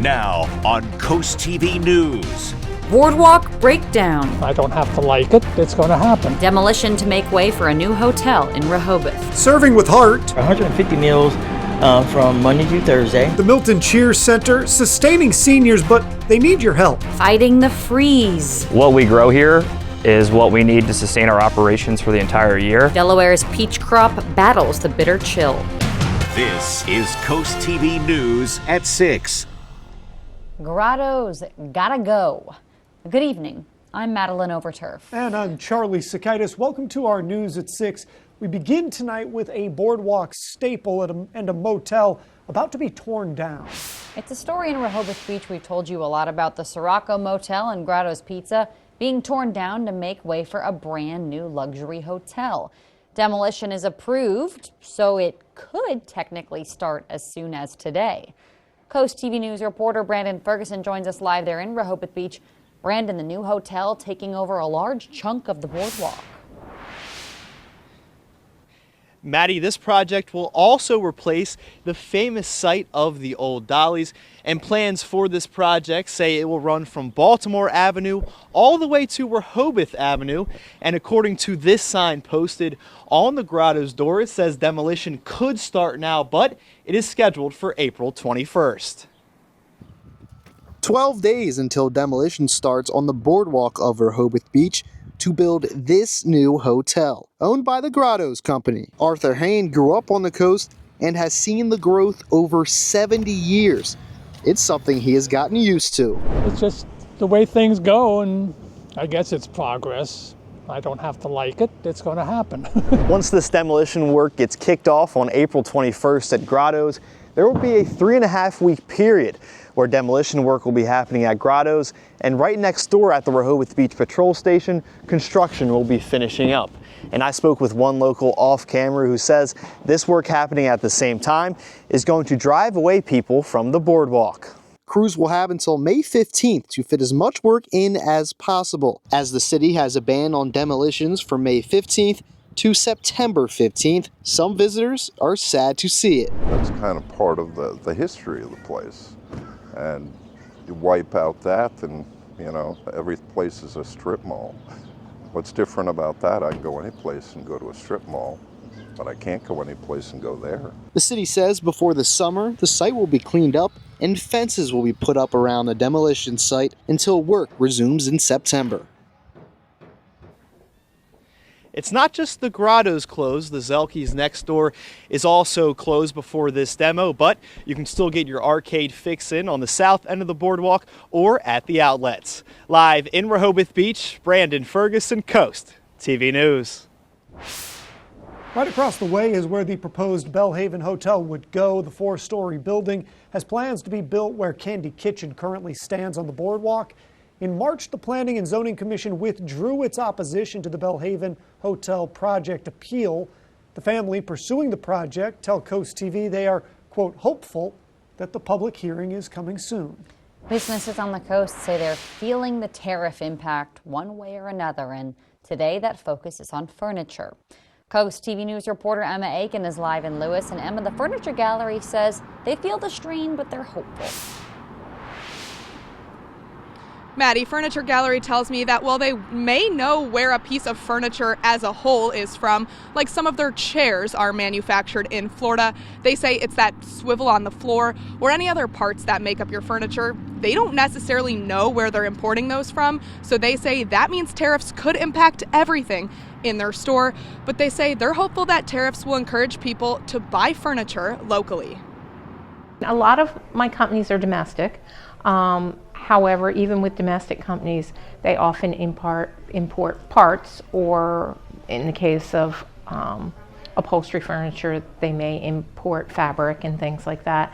Now on CoastTV News. Boardwalk breakdown. I don't have to like it. It's going to happen. Demolition to make way for a new hotel in Rehoboth. Serving with heart. 150 meals from Monday through Thursday. The Milton Cheer Center, sustaining seniors, but they need your help. Fighting the freeze. What we grow here is what we need to sustain our operations for the entire year. Delaware's peach crop battles the bitter chill. This is CoastTV News at 6. Grotto's gotta go. Good evening. I'm Madeline Overturf. And I'm Charlie Sakaitis. Welcome to our News at 6. We begin tonight with a boardwalk staple and a motel about to be torn down. It's a story in Rehoboth Beach. We've told you a lot about the Sirocco Motel and Grotto's Pizza being torn down to make way for a brand new luxury hotel. Demolition is approved, so it could technically start as soon as today. CoastTV News reporter Brandon Ferguson joins us live there in Rehoboth Beach. Brandon, the new hotel taking over a large chunk of the boardwalk. Maddie, this project will also replace the famous site of the old Dollies, and plans for this project say it will run from Baltimore Avenue all the way to Rehoboth Avenue. And according to this sign posted on the Grotto's door, it says demolition could start now, but it is scheduled for April 21st. 12 days until demolition starts on the boardwalk of Rehoboth Beach to build this new hotel, owned by the Grotto's company. Arthur Hain grew up on the coast and has seen the growth over 70 years. It's something he has gotten used to. It's just the way things go, and I guess it's progress. I don't have to like it. It's going to happen. Once this demolition work gets kicked off on April 21st at Grotto's, there will be a 3.5-week period where demolition work will be happening at Grotto's, and right next door at the Rehoboth Beach Patrol Station, construction will be finishing up. And I spoke with one local off camera who says this work happening at the same time is going to drive away people from the boardwalk. Crews will have until May 15th to fit as much work in as possible, as the city has a ban on demolitions from May 15th to September 15th. Some visitors are sad to see it. That's kind of part of the history of the place. And you wipe out that and, you know, every place is a strip mall. What's different about that? I can go any place and go to a strip mall, but I can't go any place and go there. The city says before the summer, the site will be cleaned up and fences will be put up around the demolition site until work resumes in September. It's not just the Grotto's closed. The Zelke's next door is also closed before this demo, but you can still get your arcade fix in on the south end of the boardwalk or at the outlets. Live in Rehoboth Beach, Brandon Ferguson, Coast TV News. Right across the way is where the proposed Bellhaven Hotel would go. The 4-story building has plans to be built where Candy Kitchen currently stands on the boardwalk. In March, the Planning and Zoning Commission withdrew its opposition to the Bellhaven Hotel project appeal. The family pursuing the project tell CoastTV they are, quote, hopeful that the public hearing is coming soon. Businesses on the coast say they're feeling the tariff impact one way or another, and today that focus is on furniture. CoastTV News reporter Emma Aiken is live in Lewis, and Emma, the Furniture Gallery says they feel the strain, but they're hopeful. Maddie, Furniture Gallery tells me that while they may know where a piece of furniture as a whole is from, like some of their chairs are manufactured in Florida, they say it's that swivel on the floor or any other parts that make up your furniture. They don't necessarily know where they're importing those from, so they say that means tariffs could impact everything in their store, but they say they're hopeful that tariffs will encourage people to buy furniture locally. A lot of my companies are domestic. However, even with domestic companies, they often import parts, or in the case of upholstery furniture, they may import fabric and things like that.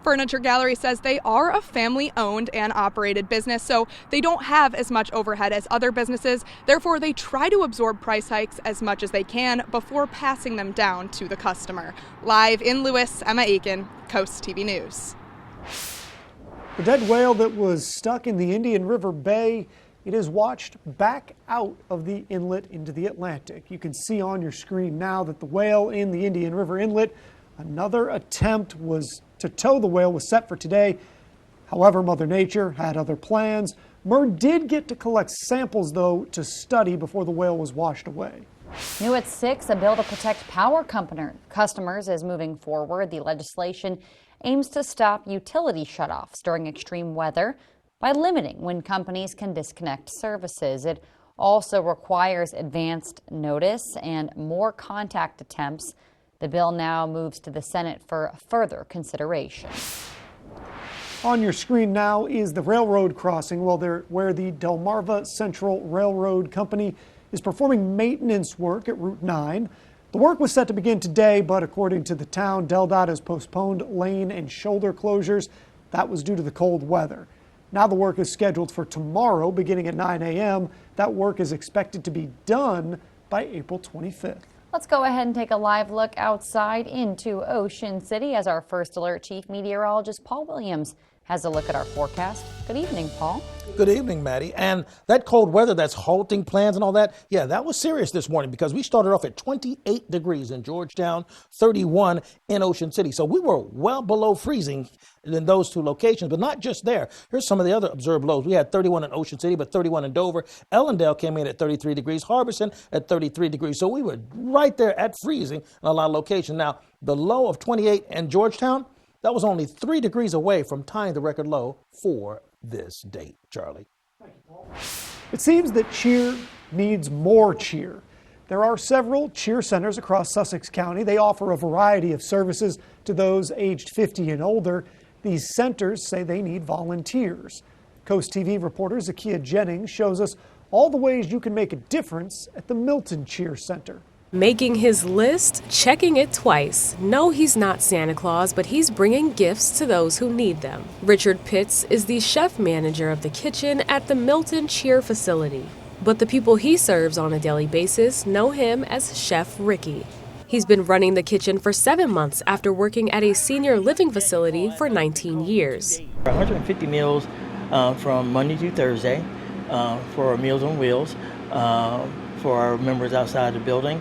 Furniture Gallery says they are a family-owned and operated business, so they don't have as much overhead as other businesses. Therefore, they try to absorb price hikes as much as they can before passing them down to the customer. Live in Lewis, Emma Aiken, CoastTV News. The dead whale that was stuck in the Indian River Bay, it is washed back out of the inlet into the Atlantic. You can see on your screen now that the whale in the Indian River Inlet, another attempt was to tow the whale was set for today. However, Mother Nature had other plans. MER did get to collect samples, though, to study before the whale was washed away. New at 6, a bill to protect power customers is moving forward. The legislation aims to stop utility shutoffs during extreme weather by limiting when companies can disconnect services. It also requires advanced notice and more contact attempts. The bill now moves to the Senate for further consideration. On your screen now is the railroad crossing where the Delmarva Central Railroad Company is performing maintenance work at Route 9. The work was set to begin today, but according to the town, DelDOT has postponed lane and shoulder closures. That was due to the cold weather. Now the work is scheduled for tomorrow, beginning at 9 a.m. That work is expected to be done by April 25th. Let's go ahead and take a live look outside into Ocean City as our first alert chief meteorologist Paul Williams has a look at our forecast. Good evening, Paul. Good evening, Maddie. And that cold weather that's halting plans and all that, yeah, that was serious this morning because we started off at 28 degrees in Georgetown, 31 in Ocean City. So we were well below freezing in those two locations, but not just there. Here's some of the other observed lows. We had 31 in Ocean City, but 31 in Dover. Ellendale came in at 33 degrees, Harbison at 33 degrees. So we were right there at freezing in a lot of locations. Now, the low of 28 in Georgetown, that was only 3 degrees away from tying the record low for this date, Charlie. It seems that cheer needs more cheer. There are several cheer centers across Sussex County. They offer a variety of services to those aged 50 and older. These centers say they need volunteers. CoastTV reporter Zakiya Jennings shows us all the ways you can make a difference at the Milton Cheer Center. Making his list, checking it twice. No, he's not Santa Claus, but he's bringing gifts to those who need them. Richard Pitts is the chef manager of the kitchen at the Milton Cheer facility. But the people he serves on a daily basis know him as Chef Ricky. He's been running the kitchen for 7 months after working at a senior living facility for 19 years. 150 meals from Monday through Thursday for our Meals on Wheels, for our members outside the building.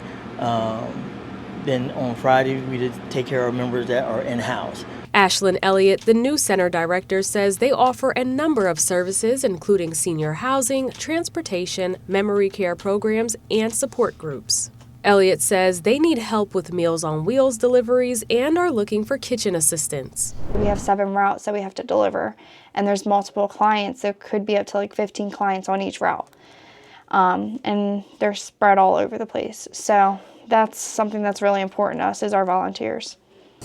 Then on Friday, we did take care of members that are in-house. Ashlyn Elliott, the new center director, says they offer a number of services, including senior housing, transportation, memory care programs, and support groups. Elliott says they need help with Meals on Wheels deliveries and are looking for kitchen assistance. We have 7 routes that we have to deliver, and there's multiple clients. There could be up to like 15 clients on each route. And they're spread all over the place. So that's something that's really important to us is our volunteers.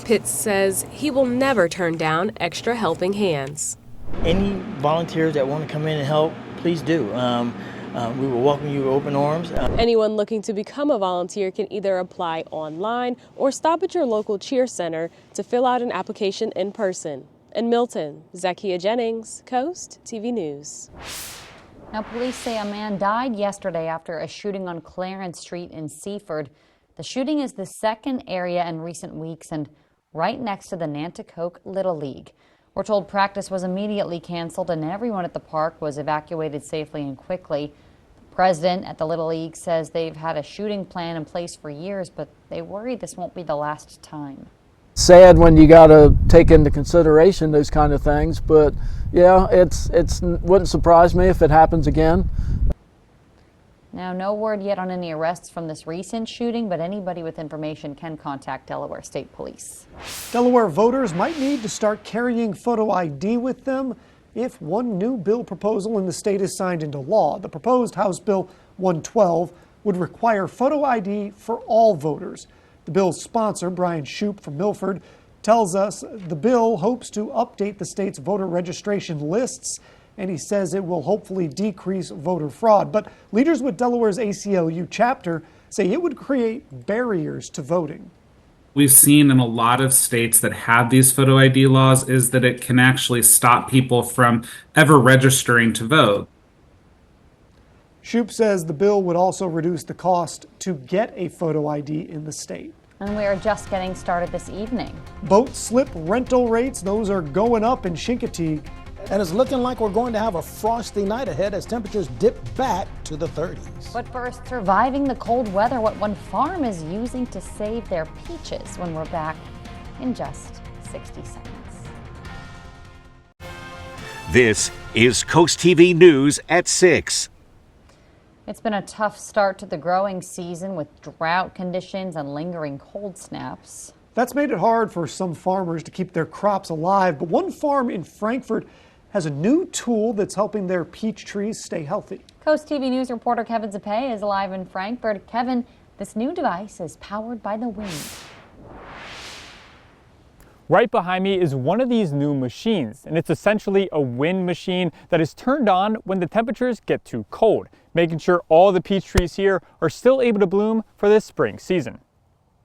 Pitts says he will never turn down extra helping hands. Any volunteers that want to come in and help, please do. We will welcome you with open arms. Anyone looking to become a volunteer can either apply online or stop at your local cheer center to fill out an application in person. In Milton, Zakiya Jennings, Coast TV News. Now, police say a man died yesterday after a shooting on Clarence Street in Seaford. The shooting is the second area in recent weeks and right next to the Nanticoke Little League. We're told practice was immediately canceled and everyone at the park was evacuated safely and quickly. The president at the Little League says they've had a shooting plan in place for years, but they worry this won't be the last time. Sad when you got to take into consideration those kind of things, but yeah, it's wouldn't surprise me if it happens again. Now, no word yet on any arrests from this recent shooting, but anybody with information can contact Delaware State Police. Delaware voters might need to start carrying photo ID with them if one new bill proposal in the state is signed into law. The proposed House Bill 112 would require photo ID for all voters. The bill's sponsor, Brian Shoup from Milford, tells us the bill hopes to update the state's voter registration lists, and he says it will hopefully decrease voter fraud. But leaders with Delaware's ACLU chapter say it would create barriers to voting. We've seen in a lot of states that have these photo ID laws is that it can actually stop people from ever registering to vote. Shoup says the bill would also reduce the cost to get a photo ID in the state. And we are just getting started this evening. Boat slip rental rates, those are going up in Chincoteague. And it's looking like we're going to have a frosty night ahead as temperatures dip back to the 30s. But first, surviving the cold weather, what one farm is using to save their peaches when we're back in just 60 seconds. This is Coast TV News at 6. It's been a tough start to the growing season with drought conditions and lingering cold snaps. That's made it hard for some farmers to keep their crops alive, but one farm in Frankfort has a new tool that's helping their peach trees stay healthy. Coast TV News reporter Kevin Zapay is live in Frankfort. Kevin, this new device is powered by the wind. Right behind me is one of these new machines, and it's essentially a wind machine that is turned on when the temperatures get too cold, making sure all the peach trees here are still able to bloom for this spring season.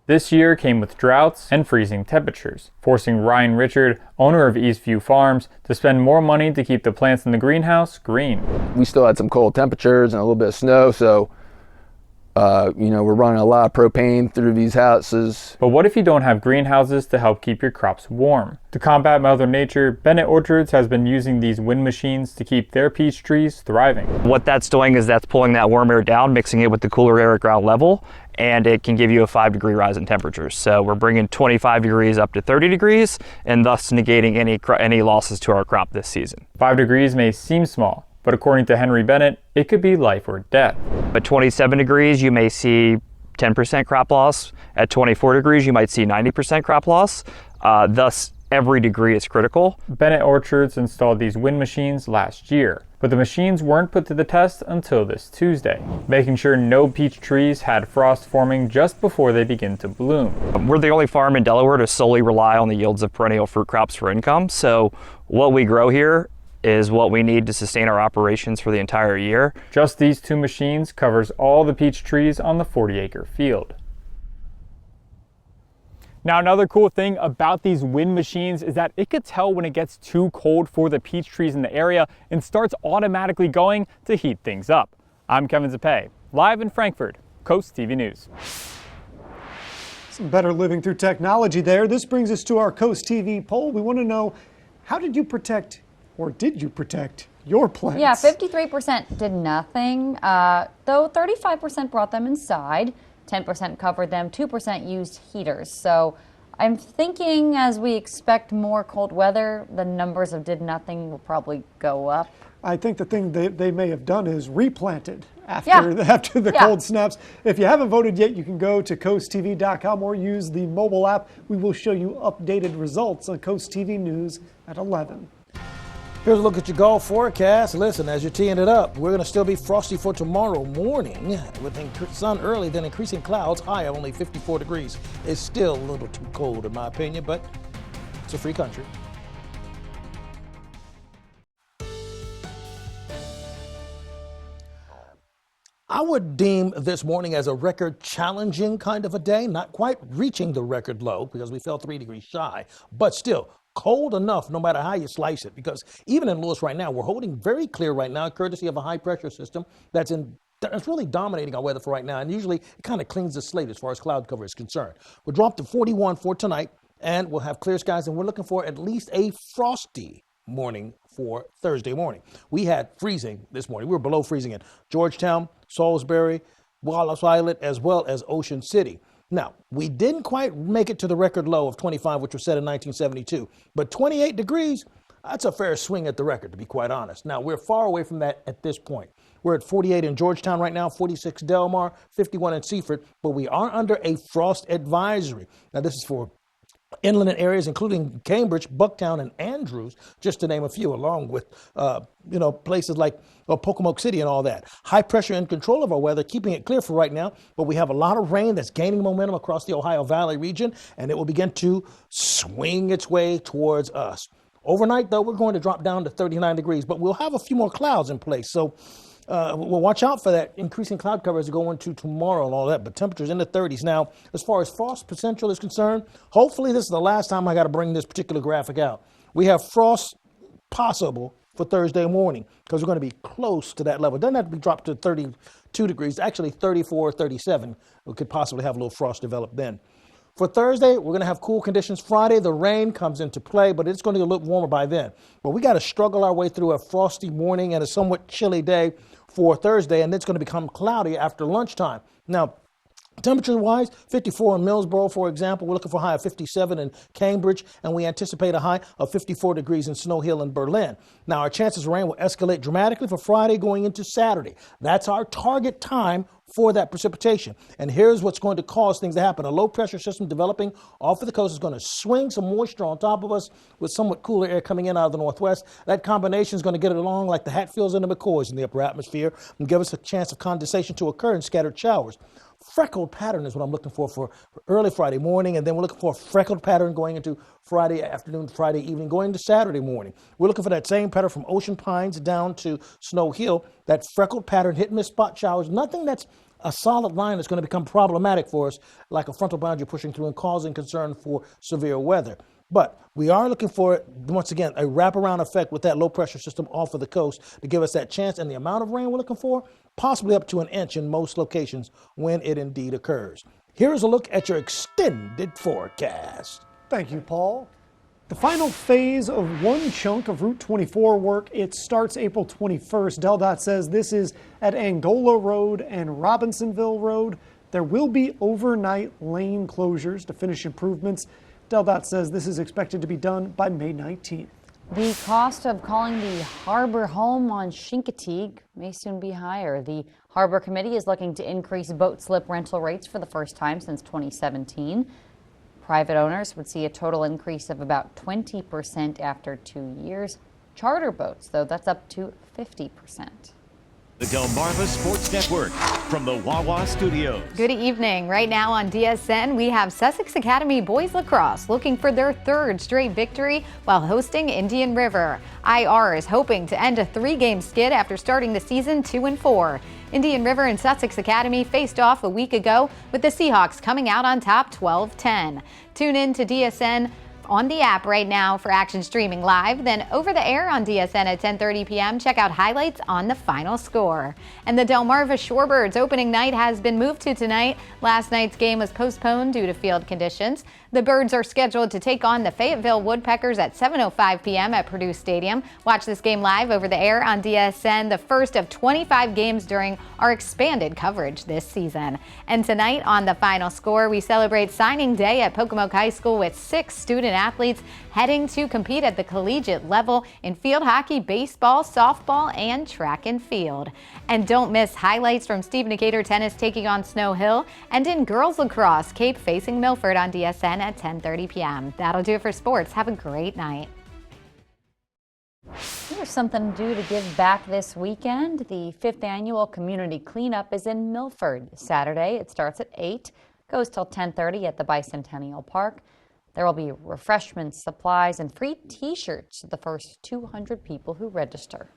This year came with droughts and freezing temperatures, forcing Ryan Richard, owner of Eastview Farms, to spend more money to keep the plants in the greenhouse green. We still had some cold temperatures and a little bit of snow, so we're running a lot of propane through these houses. But what if you don't have greenhouses to help keep your crops warm? To combat Mother Nature, Bennett Orchards has been using these wind machines to keep their peach trees thriving. What that's doing is that's pulling that warm air down, mixing it with the cooler air at ground level, and it can give you a 5-degree rise in temperatures. So we're bringing 25 degrees up to 30 degrees and thus negating any losses to our crop this season. 5 degrees may seem small, but according to Henry Bennett, it could be life or death. At 27 degrees, you may see 10% crop loss. At 24 degrees, you might see 90% crop loss. Thus, every degree is critical. Bennett Orchards installed these wind machines last year, but the machines weren't put to the test until this Tuesday, making sure no peach trees had frost forming just before they begin to bloom. We're the only farm in Delaware to solely rely on the yields of perennial fruit crops for income, so what we grow here is what we need to sustain our operations for the entire year. Just these two machines covers all the peach trees on the 40-acre field. Now, another cool thing about these wind machines is that it could tell when it gets too cold for the peach trees in the area and starts automatically going to heat things up. I'm Kevin Zapay, live in Frankfort, Coast TV News. Some better living through technology there. This brings us to our Coast TV poll. We want to know, how did you protect, or did you protect, your plants? Yeah, 53% did nothing, though 35% brought them inside. 10% covered them, 2% used heaters. So I'm thinking as we expect more cold weather, the numbers of did nothing will probably go up. I think the thing they may have done is replanted after the cold snaps. If you haven't voted yet, you can go to coasttv.com or use the mobile app. We will show you updated results on Coast TV News at 11. Here's a look at your golf forecast. Listen, as you're teeing it up, we're going to still be frosty for tomorrow morning with sun early, then increasing clouds, high of only 54 degrees. It's still a little too cold in my opinion, but it's a free country. I would deem this morning as a record challenging kind of a day, not quite reaching the record low because we fell 3 degrees shy, but still cold enough no matter how you slice it, because even in Lewis right now, we're holding very clear right now, courtesy of a high pressure system that's really dominating our weather for right now, and usually it kind of cleans the slate as far as cloud cover is concerned. We'll drop to 41 for tonight, and we'll have clear skies, and we're looking for at least a frosty morning for Thursday morning. We had freezing this morning. We were below freezing in Georgetown, Salisbury, Wallops Islet, as well as Ocean City. Now, we didn't quite make it to the record low of 25, which was set in 1972, but 28 degrees, that's a fair swing at the record, to be quite honest. Now, we're far away from that at this point. We're at 48 in Georgetown right now, 46 Del Mar, 51 in Seaford, but we are under a frost advisory. Now, this is for inland areas, including Cambridge, Bucktown, and Andrews, just to name a few, along with, places like Pocomoke City and all that. High pressure in control of our weather, keeping it clear for right now, but we have a lot of rain that's gaining momentum across the Ohio Valley region, and it will begin to swing its way towards us. Overnight, though, we're going to drop down to 39 degrees, but we'll have a few more clouds in place, so we'll watch out for that increasing cloud cover as we go into tomorrow and all that, but temperatures in the 30s. Now, as far as frost potential is concerned, hopefully this is the last time I got to bring this particular graphic out. We have frost possible for Thursday morning because we're going to be close to that level. It doesn't have to be dropped to 32 degrees, actually 34, 37. We could possibly have a little frost develop then. For Thursday, we're going to have cool conditions. Friday, the rain comes into play, but it's going to get a little warmer by then. But we got to struggle our way through a frosty morning and a somewhat chilly day for Thursday, and it's going to become cloudy after lunchtime. Now, Temperature-wise, 54 in Millsboro, for example. We're looking for a high of 57 in Cambridge, and we anticipate a high of 54 degrees in Snow Hill and Berlin. Now, our chances of rain will escalate dramatically for Friday going into Saturday. That's our target time for that precipitation. And here's what's going to cause things to happen. A low-pressure system developing off of the coast is going to swing some moisture on top of us with somewhat cooler air coming in out of the northwest. That combination is going to get it along like the Hatfields and the McCoys in the upper atmosphere and give us a chance of condensation to occur in scattered showers. Freckled pattern is what I'm looking for early Friday morning, and then we're looking for a freckled pattern going into Friday afternoon, Friday evening, going into Saturday morning. We're looking for that same pattern from Ocean Pines down to Snow Hill, that freckled pattern, hit and miss spot showers, nothing that's a solid line that's going to become problematic for us, like a frontal boundary pushing through and causing concern for severe weather. But we are looking for, once again, a wraparound effect with that low pressure system off of the coast to give us that chance. And the amount of rain we're looking for, possibly up to an inch in most locations when it indeed occurs. Here's a look at your extended forecast. Thank you, Paul. The final phase of one chunk of Route 24 work, it starts April 21st. DelDOT says this is at Angola Road and Robinsonville Road. There will be overnight lane closures to finish improvements. DelDOT says this is expected to be done by May 19th. The cost of calling the harbor home on Chincoteague may soon be higher. The Harbor Committee is looking to increase boat slip rental rates for the first time since 2017. Private owners would see a total increase of about 20% after 2 years. Charter boats, though, that's up to 50%. The Delmarva Sports Network from the Wawa Studios. Good evening. Right now on DSN, we have Sussex Academy Boys Lacrosse looking for their third straight victory while hosting Indian River. IR is hoping to end a 3-game skid after starting the season 2-4. Indian River and Sussex Academy faced off a week ago with the Seahawks coming out on top 12-10. Tune in to DSN on the app right now for action streaming live, then over the air on DSN at 10:30 p.m. Check out highlights on the final score. And the Delmarva Shorebirds opening night has been moved to tonight. Last night's game was postponed due to field conditions. The Birds are scheduled to take on the Fayetteville Woodpeckers at 7:05 p.m. at Purdue Stadium. Watch this game live over the air on DSN, the first of 25 games during our expanded coverage this season. And tonight on the final score, we celebrate signing day at Pocomoke High School with 6 student athletes heading to compete at the collegiate level in field hockey, baseball, softball, and track and field. And don't miss highlights from Steve Decatur tennis taking on Snow Hill, and in girls lacrosse, Cape facing Milford on DSN at 10:30 p.m. That'll do it for sports. Have a great night. Here's something to do to give back this weekend. The 5th annual community cleanup is in Milford Saturday. It starts at 8, goes till 10:30 at the Bicentennial Park. There will be refreshments, supplies, and free t-shirts to the first 200 people who register.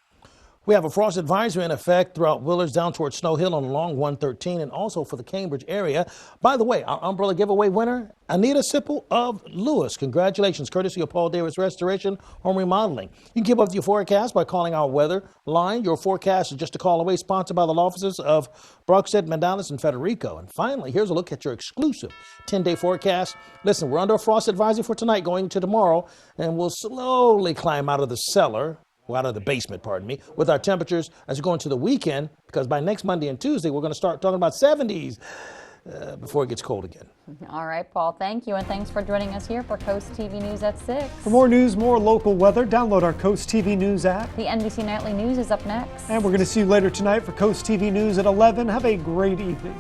We have a frost advisory in effect throughout Willards down towards Snow Hill on along 113 and also for the Cambridge area. By the way, our umbrella giveaway winner, Anita Sipple of Lewis. Congratulations, courtesy of Paul Davis Restoration Home Remodeling. You can keep up with your forecast by calling our weather line. Your forecast is just a call away, sponsored by the law offices of Brockstead, Mandalis, and Federico. And finally, here's a look at your exclusive 10-day forecast. Listen, we're under a frost advisory for tonight going into tomorrow, and we'll slowly climb out of the cellar. Out of the basement, pardon me, with our temperatures as we go into the weekend, because by next Monday and Tuesday, we're going to start talking about 70s before it gets cold again. All right, Paul, thank you, and thanks for joining us here for Coast TV News at 6. For more news, more local weather, download our Coast TV News app. The NBC Nightly News is up next. And we're going to see you later tonight for Coast TV News at 11. Have a great evening.